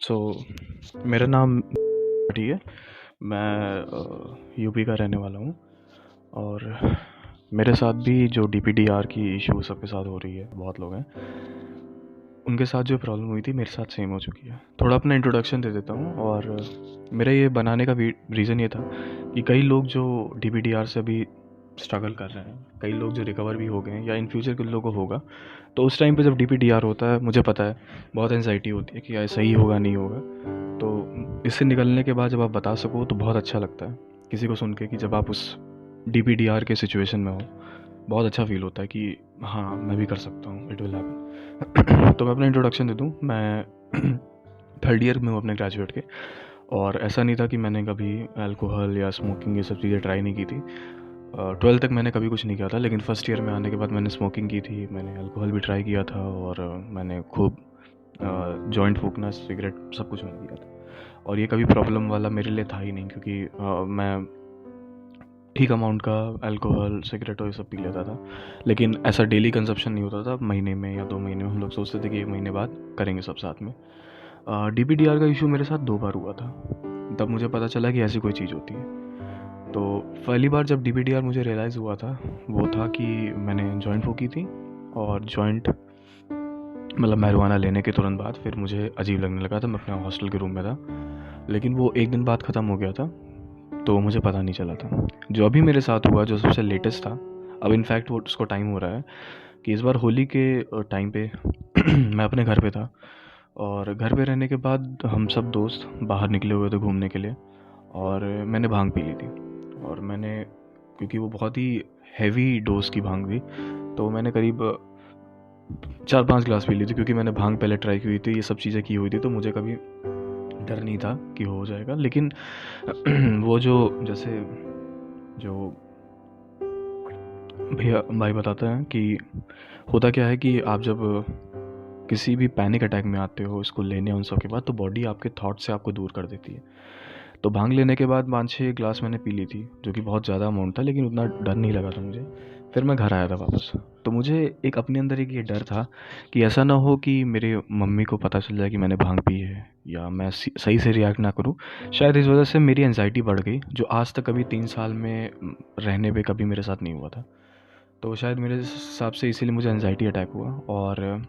सो मेरा नाम टी है। मैं यूपी का रहने वाला हूँ और मेरे साथ भी जो डीपीडीआर की इशू सबके साथ हो रही है, बहुत लोग हैं उनके साथ जो प्रॉब्लम हुई थी मेरे साथ सेम हो चुकी है। थोड़ा अपना इंट्रोडक्शन दे देता हूँ। और मेरा ये बनाने का रीज़न ये था कि कई लोग जो डीपीडीआर से अभी स्ट्रगल कर रहे हैं, कई लोग जो रिकवर भी हो गए हैं या इन फ्यूचर कुछ लोगों को होगा, तो उस टाइम पे जब डीपीडीआर होता है मुझे पता है बहुत एंजाइटी होती है कि यार सही होगा नहीं होगा। तो इससे निकलने के बाद जब आप बता सको तो बहुत अच्छा लगता है किसी को सुन के कि जब आप उस डीपीडीआर के सिचुएशन में हो, बहुत अच्छा फील होता है कि हाँ मैं भी कर सकता हूँ, इट विल हैपन। तो मैं अपना इंट्रोडक्शन दे दूँ। मैं थर्ड ईयर में हूँ अपने ग्रेजुएट के, और ऐसा नहीं था कि मैंने कभी अल्कोहल या स्मोकिंग ये सब चीज़ें ट्राई नहीं की थी। 12th तक मैंने कभी कुछ नहीं किया था, लेकिन फर्स्ट ईयर में आने के बाद मैंने स्मोकिंग की थी, मैंने अल्कोहल भी ट्राई किया था और मैंने खूब जॉइंट फूकना, सिगरेट, सब कुछ मैंने किया था। और ये कभी प्रॉब्लम वाला मेरे लिए था ही नहीं, क्योंकि मैं ठीक अमाउंट का अल्कोहल, सिगरेट और ये सब पी लेता था, लेकिन ऐसा डेली कंजप्शन नहीं होता था। महीने में या 2 महीने में हम लोग सोचते थे कि 1 महीने बाद करेंगे सब साथ में। डीपीडीआर का इशू मेरे साथ 2 बार हुआ था, तब मुझे पता चला कि ऐसी कोई चीज़ होती है। तो पहली बार जब डीपीडीआर मुझे रियलाइज़ हुआ था वो था कि मैंने जॉइंट फूकी थी, और जॉइंट मतलब मैरिजुआना लेने के तुरंत बाद फिर मुझे अजीब लगने लगा था। मैं अपने हॉस्टल के रूम में था, लेकिन वो 1 दिन बाद ख़त्म हो गया था, तो मुझे पता नहीं चला था। जो अभी मेरे साथ हुआ, जो सबसे लेटेस्ट था, अब इनफैक्ट वो उसको टाइम हो रहा है कि इस बार होली के टाइम पे मैं अपने घर पे था, और घर पे रहने के बाद हम सब दोस्त बाहर निकले हुए थे घूमने के लिए, और मैंने भांग पी ली थी। और मैंने, क्योंकि वो बहुत ही हैवी डोज की भांग थी, तो मैंने करीब 4-5 ग्लास पी ली थी, क्योंकि मैंने भांग पहले ट्राई की हुई थी, ये सब चीज़ें की हुई थी, तो मुझे कभी डर नहीं था कि हो जाएगा। लेकिन वो जो जैसे जो भैया भाई बताते हैं कि होता क्या है कि आप जब किसी भी पैनिक अटैक में आते हो इसको लेने उन सब के बाद, तो बॉडी आपके थॉट से आपको दूर कर देती है। तो भांग लेने के बाद 5-6 ग्लास मैंने पी ली थी, जो कि बहुत ज़्यादा अमाउंट था, लेकिन उतना डर नहीं लगा था मुझे। फिर मैं घर आया था वापस, तो मुझे एक अपने अंदर एक ये डर था कि ऐसा ना हो कि मेरे मम्मी को पता चल जाए कि मैंने भांग पी है, या मैं सही से रिएक्ट ना करूं। शायद इस वजह से मेरी एंजाइटी बढ़ गई, जो आज तक कभी 3 साल में रहने पे कभी मेरे साथ नहीं हुआ था। तो शायद मेरे हिसाब से इसीलिए मुझे एंजाइटी अटैक हुआ, और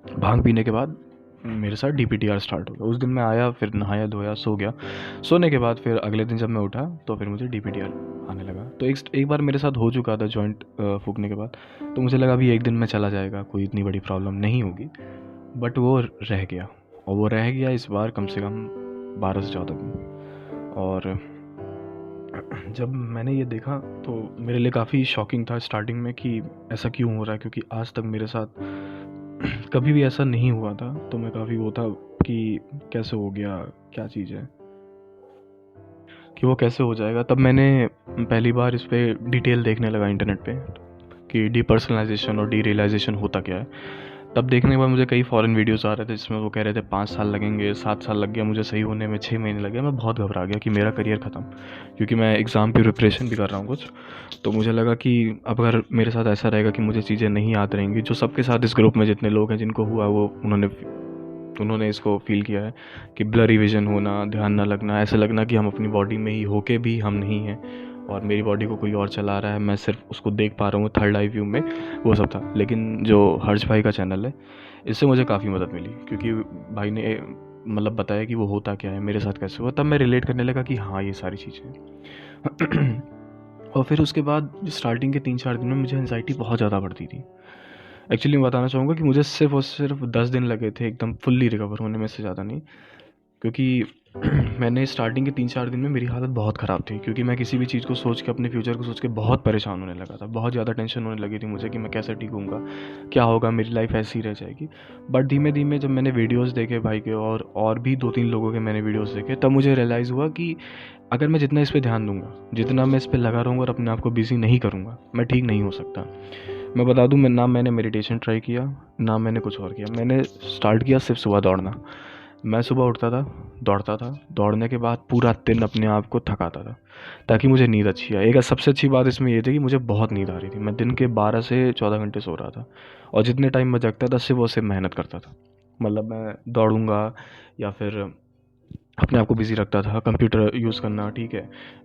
भांग पीने के बाद मेरे साथ डीपीटीआर स्टार्ट हो गया। उस दिन मैं आया, फिर नहाया धोया, सो गया। सोने के बाद फिर अगले दिन जब मैं उठा तो फिर मुझे डीपीटीआर आने लगा। तो एक बार मेरे साथ हो चुका था जॉइंट फूकने के बाद, तो मुझे लगा अभी 1 दिन में चला जाएगा, कोई इतनी बड़ी प्रॉब्लम नहीं होगी। बट वो रह गया, और वो रह गया इस बार कम से कम 12 से 14 दिन। और जब मैंने ये देखा तो मेरे लिए काफ़ी शॉकिंग था स्टार्टिंग में कि ऐसा क्यों हो रहा है, क्योंकि आज तक मेरे साथ कभी भी ऐसा नहीं हुआ था। तो मैं काफ़ी वो था कि कैसे हो गया, क्या चीज़ है कि वो कैसे हो जाएगा। तब मैंने पहली बार इस पे डिटेल देखने लगा इंटरनेट पे कि डीपर्सनलाइजेशन और डीरियलाइजेशन होता क्या है। तब देखने के बाद मुझे कई फॉरेन वीडियोस आ रहे थे जिसमें वो कह रहे थे 5 साल लगेंगे, 7 साल लग गया मुझे सही होने में, 6 महीने लगे। मैं बहुत घबरा गया कि मेरा करियर ख़त्म, क्योंकि मैं एग्ज़ाम की प्रिपरेशन भी कर रहा हूँ कुछ। तो मुझे लगा कि अब अगर मेरे साथ ऐसा रहेगा कि मुझे चीज़ें नहीं याद रहेंगी, जो सबके साथ इस ग्रुप में जितने लोग हैं जिनको हुआ, वो उन्होंने इसको फील किया है कि ब्लरी विजन होना, ध्यान ना लगना, ऐसे लगना कि हम अपनी बॉडी में ही होके भी हम नहीं हैं, और मेरी बॉडी को कोई और चला रहा है, मैं सिर्फ उसको देख पा रहा हूँ थर्ड आई व्यू में, वो सब था। लेकिन जो हर्ष भाई का चैनल है, इससे मुझे काफ़ी मदद मिली, क्योंकि भाई ने मतलब बताया कि वो होता क्या है, मेरे साथ कैसे हुआ। तब मैं रिलेट करने लगा कि हाँ ये सारी चीज़ें और फिर उसके बाद स्टार्टिंग के 3-4 दिन में मुझे एंजाइटी बहुत ज़्यादा बढ़ती थी। एक्चुअली मैं बताना चाहूँगा कि मुझे सिर्फ और सिर्फ 10 दिन लगे थे एकदम फुल्ली रिकवर होने में, से ज़्यादा नहीं। क्योंकि मैंने स्टार्टिंग के 3-4 दिन में मेरी हालत बहुत ख़राब थी, क्योंकि मैं किसी भी चीज़ को सोच के, अपने फ्यूचर को सोच के बहुत परेशान होने लगा था। बहुत ज़्यादा टेंशन होने लगी थी मुझे कि मैं कैसे ठीक होऊंगा, क्या होगा, मेरी लाइफ ऐसी ही रह जाएगी। बट धीमे धीमे जब मैंने वीडियोस देखे भाई के, और भी 2-3 लोगों के मैंने वीडियोस देखे, तब मुझे रियलाइज़ हुआ कि अगर मैं जितना इस पर ध्यान दूंगा, जितना मैं इस पर लगा रहूँगा और अपने आप को बिजी नहीं करूँगा, मैं ठीक नहीं हो सकता। मैं बता दूँ, मैं ना मैंने मेडिटेशन ट्राई किया, ना मैंने कुछ और किया। मैंने स्टार्ट किया सिर्फ सुबह दौड़ना। मैं सुबह उठता था, दौड़ता था, दौड़ने के बाद पूरा दिन अपने आप को थकाता था ताकि मुझे नींद अच्छी आए। एक सबसे अच्छी बात इसमें ये थी कि मुझे बहुत नींद आ रही थी। मैं दिन के 12 से 14 घंटे सो रहा था, और जितने टाइम मैं जगता था सिर्फ वो सिर्फ मेहनत करता था। मतलब मैं दौड़ूँगा या फिर अपने आप को बिज़ी रखता था, कंप्यूटर यूज़ करना, ठीक है,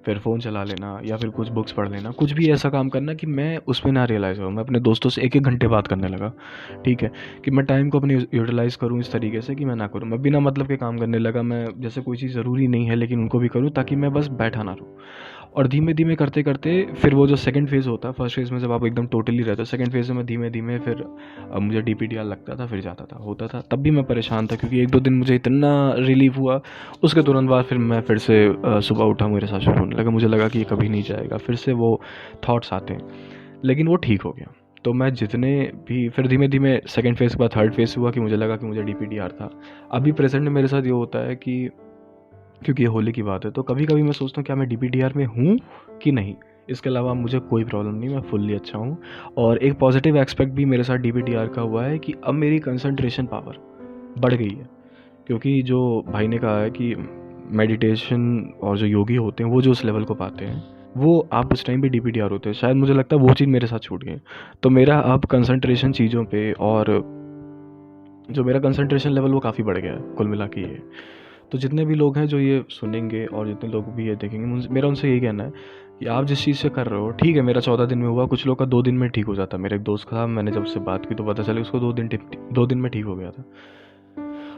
फिर फ़ोन चला लेना या फिर कुछ बुक्स पढ़ लेना, कुछ भी ऐसा काम करना कि मैं उसमें ना रियलाइज़ हूँ। मैं अपने दोस्तों से 1-1 घंटे बात करने लगा, ठीक है, कि मैं टाइम को अपनी यूटिलाइज़ करूँ इस तरीके से कि मैं ना करूँ। मैं बिना मतलब के काम करने लगा, मैं जैसे कोई चीज़ ज़रूरी नहीं है लेकिन उनको भी करूँ ताकि मैं बस बैठा ना रहूँ। और धीमे-धीमे करते-करते फिर वो जो सेकंड फ़ेज़ होता है, फर्स्ट फ़ेज़ में जब आप एकदम टोटली रहते हो, सेकंड फ़ेज़ में मैं धीमे-धीमे फिर मुझे डीपीटीआर लगता था, फिर जाता था, होता था। तब भी मैं परेशान था क्योंकि 1-2 दिन मुझे इतना रिलीफ़ हुआ, उसके तुरंत बाद फिर मैं फिर से सुबह उठा मेरे साथ शुरू होने लगा। मुझे लगा कि ये कभी नहीं जाएगा, फिर से वो थॉट्स आते हैं, लेकिन वो ठीक हो गया। तो मैं जितने भी फिर धीमे-धीमे सेकंड फ़ेज़ के बाद थर्ड फ़ेज़ हुआ कि मुझे लगा कि मुझे डीपीटीआर था। अभी प्रेज़ेंट में मेरे साथ ये होता है कि क्योंकि ये होली की बात है, तो कभी-कभी मैं सोचता हूँ क्या मैं डीपीटीआर में हूँ कि नहीं? इसके अलावा मुझे कोई प्रॉब्लम नहीं, मैं फुल्ली अच्छा हूँ। और एक पॉज़िटिव एस्पेक्ट भी मेरे साथ डीपीटीआर का हुआ है कि अब मेरी कंसंट्रेशन पावर बढ़ गई है। क्योंकि जो भाई ने कहा है कि मेडिटेशन और जो योगी होते हैं, वो जो उस लेवल को पाते हैं, वो आप उस टाइम पे डीपीटीआर होते हैं। शायद मुझे लगता है वो चीज़ मेरे साथ छूट गई। तो मेरा अब कंसंट्रेशन चीज़ों पे और जो मेरा कंसंट्रेशन लेवल वो काफ़ी बढ़ गया है, कुल मिला के ये। तो जितने भी लोग हैं जो ये सुनेंगे और जितने लोग भी ये देखेंगे, मेरा उनसे यही कहना है कि आप जिस चीज़ से कर रहे हो, ठीक है, मेरा 14 दिन में हुआ, कुछ लोग का 2 दिन में ठीक हो जाता है। मेरा एक दोस्त था, मैंने जब उससे बात की तो पता चला उसको 2 दिन में ठीक हो गया था।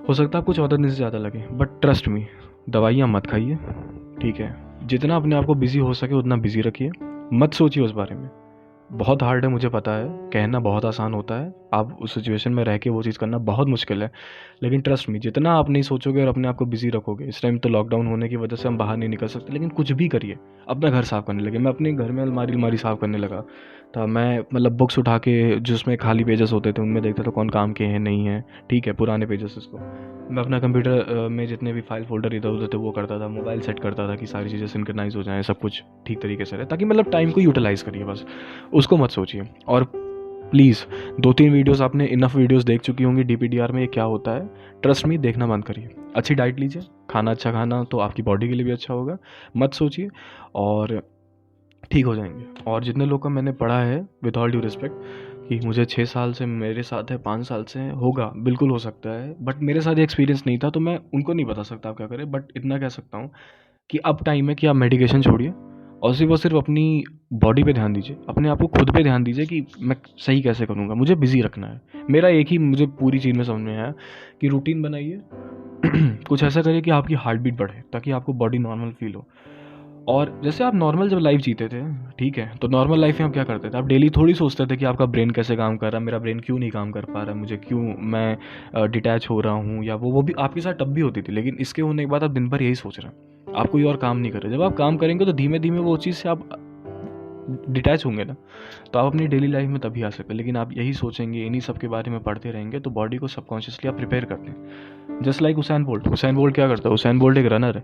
हो सकता है आपको 14 दिन से ज़्यादा लगे, बट ट्रस्ट मी, दवाइयाँ मत खाइए, ठीक है। जितना अपने आप को बिज़ी हो सके उतना बिज़ी रखिए, मत सोचिए उस बारे में। बहुत हार्ड है, मुझे पता है, कहना बहुत आसान होता है, आप उस सिचुएशन में रह के वो चीज़ करना बहुत मुश्किल है। लेकिन ट्रस्ट मी, जितना आप नहीं सोचोगे और अपने आप को बिज़ी रखोगे, इस टाइम तो लॉकडाउन होने की वजह से हम बाहर नहीं निकल सकते, लेकिन कुछ भी करिए, अपना घर साफ़ करने लगे। मैं अपने घर में अलमारी साफ़ करने लगा था। मैं मतलब बुक्स उठा के जिसमें खाली पेजेस होते थे, उनमें देखता था कौन काम के हैं, नहीं हैं, ठीक है, पुराने पेजेस इसको। मैं अपना कंप्यूटर में जितने भी फाइल फ़ोल्डर इधर-उधर थे वो करता था, मोबाइल सेट करता था कि सारी चीज़ें सिंक्रनाइज़ हो जाएँ, सब कुछ ठीक तरीके से रहे, ताकि मतलब टाइम को यूटिलाइज़ करिए बस, उसको मत सोचिए। और प्लीज़ 2-3 वीडियोज़ आपने इनफ वीडियोज़ देख चुकी होंगी डीपीटीआर में ये क्या होता है, ट्रस्ट मी, देखना बंद करिए। अच्छी डाइट लीजिए, खाना अच्छा खाना तो आपकी बॉडी के लिए भी अच्छा होगा, मत सोचिए और ठीक हो जाएँगे। और जितने लोग का मैंने पढ़ा है, विद ऑल ड्यू रिस्पेक्ट, कि मुझे 6 साल से मेरे साथ है, 5 साल से होगा, बिल्कुल हो सकता है, बट मेरे साथ ये एक्सपीरियंस नहीं था, तो मैं उनको नहीं बता सकता आप क्या करें, बट इतना कह सकता हूँ कि अब टाइम है कि आप मेडिकेशन छोड़िए और सिर्फ़ और सिर्फ अपनी बॉडी पे ध्यान दीजिए, अपने आप को खुद पे ध्यान दीजिए कि मैं सही कैसे करूँगा, मुझे बिज़ी रखना है। मेरा एक ही मुझे पूरी चीज़ में समझ में आया कि रूटीन बनाइए, कुछ ऐसा करिए कि आपकी हार्ट बीट बढ़े, ताकि आपको बॉडी नॉर्मल फ़ील हो। और जैसे आप नॉर्मल जब लाइफ जीते थे, ठीक है, तो नॉर्मल लाइफ में आप क्या करते थे? आप डेली थोड़ी सोचते थे कि आपका ब्रेन कैसे काम कर रहा है, मेरा ब्रेन क्यों नहीं काम कर पा रहा है, मुझे क्यों, मैं डिटैच हो रहा हूँ, या वो भी आपके साथ तब भी होती थी, लेकिन इसके होने के बाद आप दिन भर यही सोच रहे हैं, आप कोई और काम नहीं कर रहे। जब आप काम करेंगे तो धीमे धीमे वो चीज़ से आप डिटैच होंगे ना, तो आप अपनी डेली लाइफ में तभी आ सकते हैं। लेकिन आप यही सोचेंगे, इन्हीं सब के बारे में पढ़ते रहेंगे, तो बॉडी को सबकॉन्शियसली आप प्रिपेयर करते हैं। जस्ट लाइक हुसैन बोल्ट क्या करता है? हुसैन बोल्ट एक रनर है,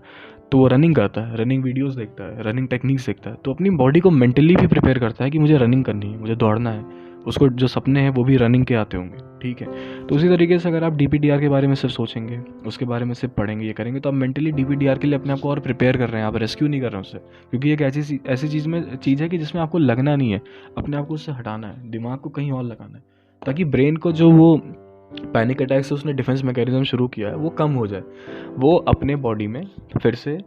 तो वो रनिंग करता है, रनिंग वीडियोस देखता है, रनिंग टेक्निक्स देखता है, तो अपनी बॉडी को मेंटली भी प्रिपेयर करता है कि मुझे रनिंग करनी है, मुझे दौड़ना है। उसको जो सपने हैं वो भी रनिंग के आते होंगे, ठीक है। तो उसी तरीके से अगर आप डीपीटीआर के बारे में सिर्फ सोचेंगे, उसके बारे में सिर्फ पढ़ेंगे, ये करेंगे, तो आप मेंटली डीपीटीआर के लिए अपने आप को और प्रिपेयर कर रहे हैं, आप रेस्क्यू नहीं कर रहे हैं उससे। क्योंकि एक ऐसी चीज़ है कि जिसमें आपको लगना नहीं है, अपने आप को उससे हटाना है, दिमाग को कहीं और लगाना है, ताकि ब्रेन को जो वो पैनिक अटैक से उसने डिफेंस मैकेनिज्म शुरू किया है वो कम हो जाए, वो अपने बॉडी में फिर से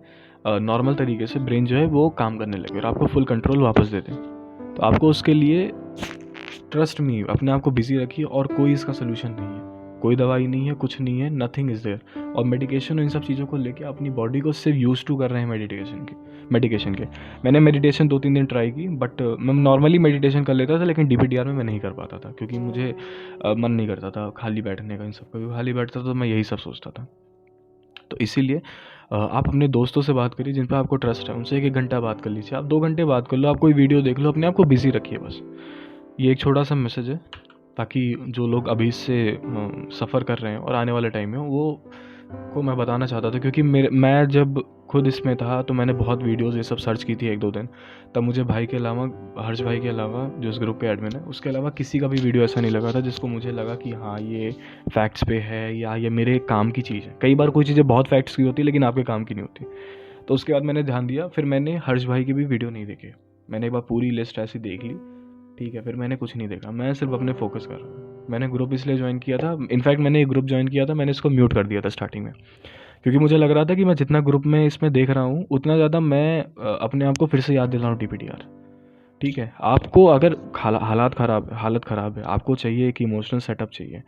नॉर्मल तरीके से ब्रेन जो है वो काम करने लगे और आपको फुल कंट्रोल वापस दे दें। तो आपको उसके लिए ट्रस्ट मी, अपने आप को बिजी रखिए, और कोई इसका सोल्यूशन नहीं है, कोई दवाई नहीं है, कुछ नहीं है, नथिंग इज़ देयर। और मेडिकेशन और इन सब चीज़ों को लेके अपनी बॉडी को सिर्फ यूज टू कर रहे हैं मेडिकेशन के। मैंने मेडिटेशन 2-3 दिन ट्राई की, बट मैं नॉर्मली मेडिटेशन कर लेता था, लेकिन डीपीटीआर में मैं नहीं कर पाता था, क्योंकि मुझे मन नहीं करता था खाली बैठने का, इन सब का खाली बैठता था तो मैं यही सब सोचता था। तो इसीलिए आप अपने दोस्तों से बात करिए जिन पर आपको ट्रस्ट है, उनसे 1-1 घंटा बात कर लीजिए, आप 2 घंटे बात कर लो, आप कोई वीडियो देख लो, अपने आप को बिज़ी रखिए बस। ये एक छोटा सा मैसेज है, ताकि जो लोग अभी से सफ़र कर रहे हैं और आने वाले टाइम में वो को मैं बताना चाहता था, क्योंकि मैं जब खुद इसमें था तो मैंने बहुत वीडियोज़ ये सब सर्च की थी 1-2 दिन, तब मुझे भाई के अलावा, हर्ष भाई के अलावा जो इस ग्रुप के एडमिन है, उसके अलावा किसी का भी वीडियो ऐसा नहीं लगा था जिसको मुझे लगा कि हाँ ये फैक्ट्स पे है या ये मेरे काम की चीज़ है। कई बार कोई चीज़ें बहुत फैक्ट्स की होती है लेकिन आपके काम की नहीं होती। तो उसके बाद मैंने ध्यान दिया, फिर मैंने हर्ष भाई की भी वीडियो नहीं देखे, मैंने एक बार पूरी लिस्ट ऐसी देख ली, ठीक है, फिर मैंने कुछ नहीं देखा, मैं सिर्फ अपने फोकस कर रहा हूँ। मैंने ग्रुप इसलिए ज्वाइन किया था, इनफैक्ट मैंने एक ग्रुप ज्वाइन किया था, मैंने इसको म्यूट कर दिया था स्टार्टिंग में, क्योंकि मुझे लग रहा था कि मैं जितना ग्रुप में इसमें देख रहा हूँ उतना ज़्यादा मैं अपने आप को फिर से याद दिला रहा हूँ TPTR। ठीक है, आपको अगर हालत ख़राब है, आपको चाहिए कि इमोशनल सेटअप चाहिए,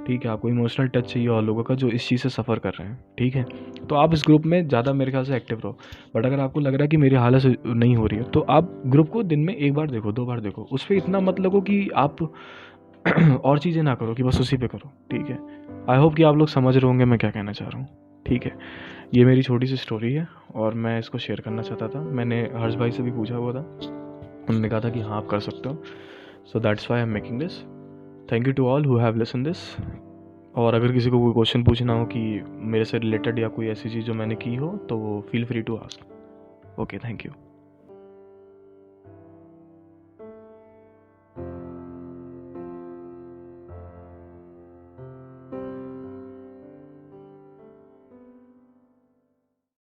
ठीक है, आपको इमोशनल टच चाहिए और लोगों का जो इस चीज़ से सफ़र कर रहे हैं, ठीक है, तो आप इस ग्रुप में ज़्यादा मेरे ख्याल से एक्टिव रहो। बट अगर आपको लग रहा है कि मेरी हालत नहीं हो रही है, तो आप ग्रुप को दिन में 1 बार देखो, 2 बार देखो, उस पर इतना मत लगो कि आप और चीज़ें ना करो, कि बस उसी पे करो। ठीक है, आई होप कि आप लोग समझ रहे होंगे मैं क्या कहना चाह रहा हूँ। ठीक है, ये मेरी छोटी सी स्टोरी है और मैं इसको शेयर करना चाहता था। मैंने हर्ष भाई से भी पूछा हुआ था, उन्होंने कहा था कि हाँ आप कर सकते हो, so that's why I am making this. Thank you to all who have listen this. और अगर किसी को कोई क्वेश्चन पूछना हो कि मेरे से रिलेटेड या कोई ऐसी चीज़ जो मैंने की हो, तो feel free to ask. Okay, thank you.